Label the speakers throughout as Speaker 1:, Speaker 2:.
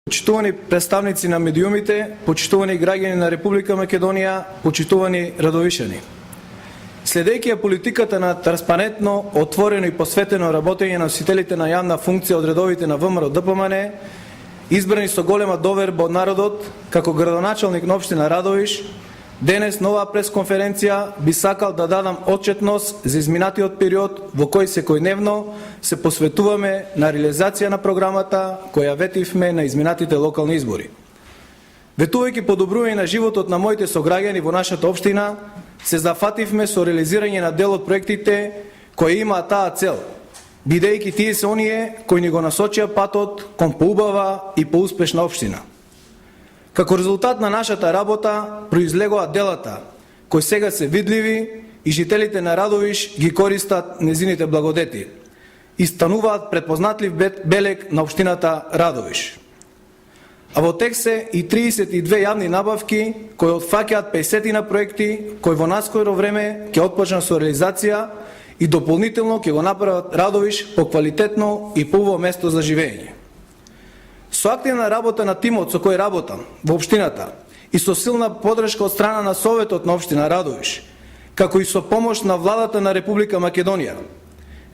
Speaker 1: Почитувани представници на медиумите, почитувани граѓани на Република Македонија, почитувани радовишани. Следејќи ја политиката на транспарентно, отворено и посветено работење на носителите на јавна функција од редовите на ВМРО ДПМН, избрани со голема доверба од народот, како градоначалник на општина Радовиш, денес на оваа пресконференција би сакал да дадам отчетност за изминатиот период во кој секојдневно се посветуваме на реализација на програмата која ветивме на изминатите локални избори. Ветувајќи подобрување на животот на моите сограѓани во нашата општина, се зафативме со реализирање на дел од проектите кои имаат таа цел, бидејќи тие се оние кои ни го насочија патот кон поубава и поуспешна општина. Како резултат на нашата работа произлегоа делата, кои сега се видливи и жителите на Радовиш ги користат незините благодети и стануваат препознатлив белег на општината Радовиш. А во текст се и 32 јавни набавки кои отфаќаат 50 на проекти кои во наскоро време ќе отпочнат со реализација и дополнително ќе го направат Радовиш поквалитетно и поубаво место за живење. Со активна работа на тимот со кој работам во општината и со силна подршка од страна на Советот на општина Радовиш, како и со помош на владата на Република Македонија,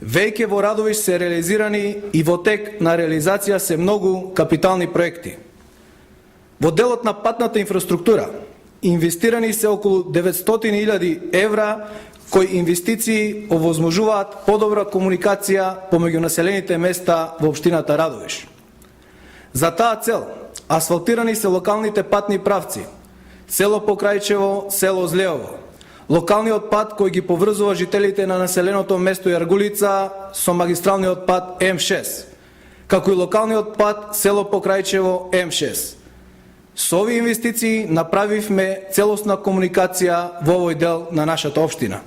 Speaker 1: веќе во Радовиш се реализирани и во тек на реализација се многу капитални проекти. Во делот на патната инфраструктура инвестирани се околу 900.000 евра кои инвестиции овозможуваат подобра комуникација помеѓу населените места во општината Радовиш. За таа цел асфалтирани се локалните патни правци: село Покрајчево, село Злеово, локалниот пат кој ги поврзува жителите на населеното место Јаргулица со магистралниот пат М6, како и локалниот пат село Покрајчево М6. Со овие инвестиции направивме целосна комуникација во овој дел на нашата општина.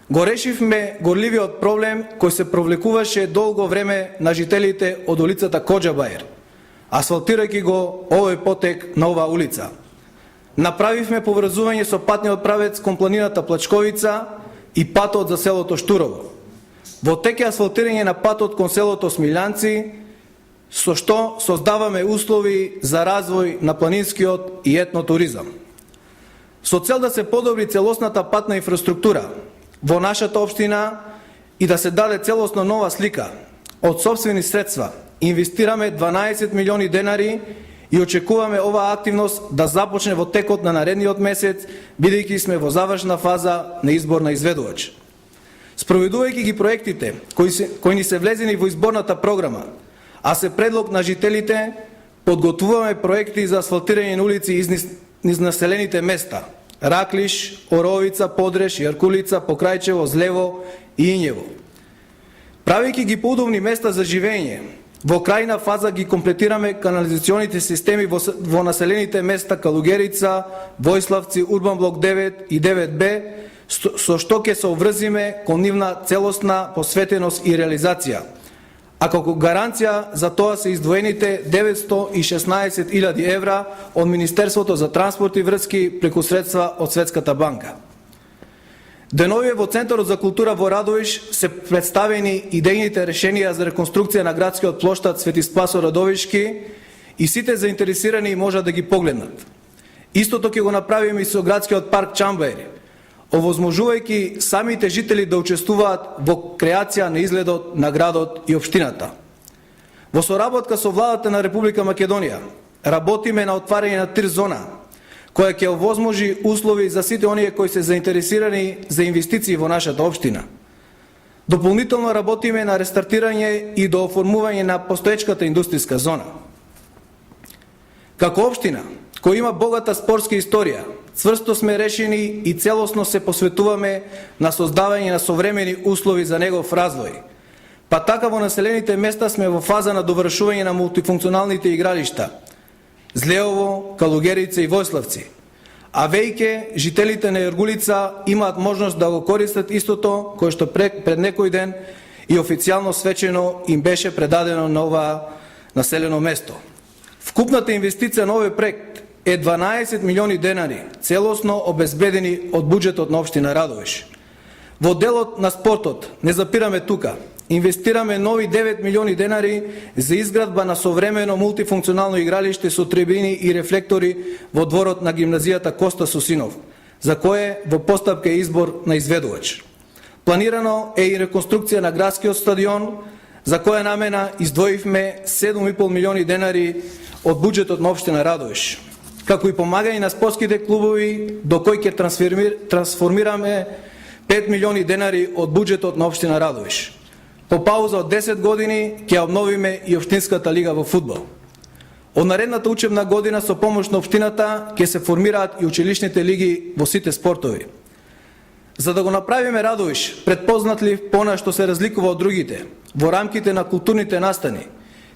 Speaker 1: Го решивме горливиот проблем кој се провлекуваше долго време на жителите од улицата Коџабајр, асфалтирајќи го овој потек на оваа улица. Направивме поврзување со патниот правец кон планината Плачковица и патот за селото Штурово. Во тек е асфалтирање на патот кон селото Смилјанци, со што создаваме услови за развој на планинскиот и етнотуризам. Со цел да се подобри целосната патна инфраструктура во нашата општина и да се даде целосно нова слика, од сопствени средства инвестираме 12 милиони денари и очекуваме оваа активност да започне во текот на наредниот месец, бидејќи сме во завршна фаза на избор на изведувач. Спроведувајќи ги проектите кои ни се влезени во изборната програма, а се предлог на жителите, подготвуваме проекти за асфалтирање на улици низ населените места: Раклиш, Оровица, Подреш, Јаркулица, Покрајчево, Злево и Ињево. Правејќи ги поудобни места за живење, во крајна фаза ги комплетираме канализационите системи во населените места Калугерица, Војславци, Урбан блок 9 и 9Б, со што ќе се обврзиме кон нивна целосна посветеност и реализација. А како гаранција за тоа се издвоените 916.000 евра од Министерството за транспорт и врски преку средства од Светската банка. Деновие во Центарот за култура во Радовиш се представени идејните решенија за реконструкција на градскиот плоштад Свети Спасо Радовишки и сите заинтересирани можат да ги погледнат. Истото ќе го направиме и со градскиот парк Чамбајри, овозможувајќи самите жители да учествуваат во креација на изгледот на градот и општината. Во соработка со владата на Република Македонија работиме на отварање на тир зона, која ќе овозможи услови за сите оние кои се заинтересирани за инвестиции во нашата општина. Дополнително работиме на рестартирање и дооформување на постоечката индустријска зона. Како општина која има богата спортска историја, цврсто сме решени и целосно се посветуваме на создавање на современи услови за негов развој. Па така во населените места сме во фаза на довршување на мултифункционалните игралишта Злеово, Калугерица и Војславци, а веќе жителите на Јаргулица имаат можност да го користат истото кој што пред некој ден и официјално свечено им беше предадено на ова населено место. Вкупната инвестиција на овој проект е 12 милиони денари, целосно обезбедени од буџетот на општина Радовиш. Во делот на спортот не запираме тука. инвестираме нови 9 милиони денари за изградба на современо мултифункционално игралиште со трибини и рефлектори во дворот на гимназијата Коста Сосинов, за кое во постапка е избор на изведувач. Планирано е и реконструкција на градскиот стадион, за која намена издвоивме 7,5 милиони денари од буџетот на општина Радовиш, како и помагање на спортските клубови, до кои ќе трансформираме 5 милиони денари од буџетот на општина Радовиш. По пауза од 10 години ќе обновиме и општинската лига во фудбал. Од наредната учебна година со помош на општината ќе се формираат и училишните лиги во сите спортови. За да го направиме Радовиш предпознатлив по она што се разликува од другите, во рамките на културните настани,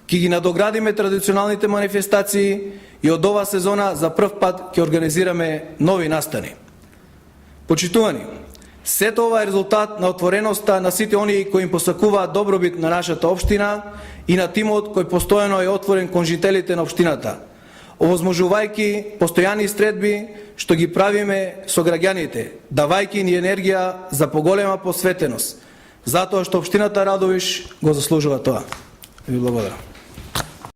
Speaker 1: ќе ги надоградиме традиционалните манифестации и од ова сезона за прв пат ќе организираме нови настани. Почитувани, сето ова е резултат на отвореноста на сите оние кои им посакуваат добробит на нашата општина и на тимот кој постојано е отворен кон жителите на општината, овозможувајќи постојани средби што ги правиме со граѓаните, давајќи ни енергија за поголема посветеност, затоа што општината Радовиш го заслужува тоа. Ви благодарам.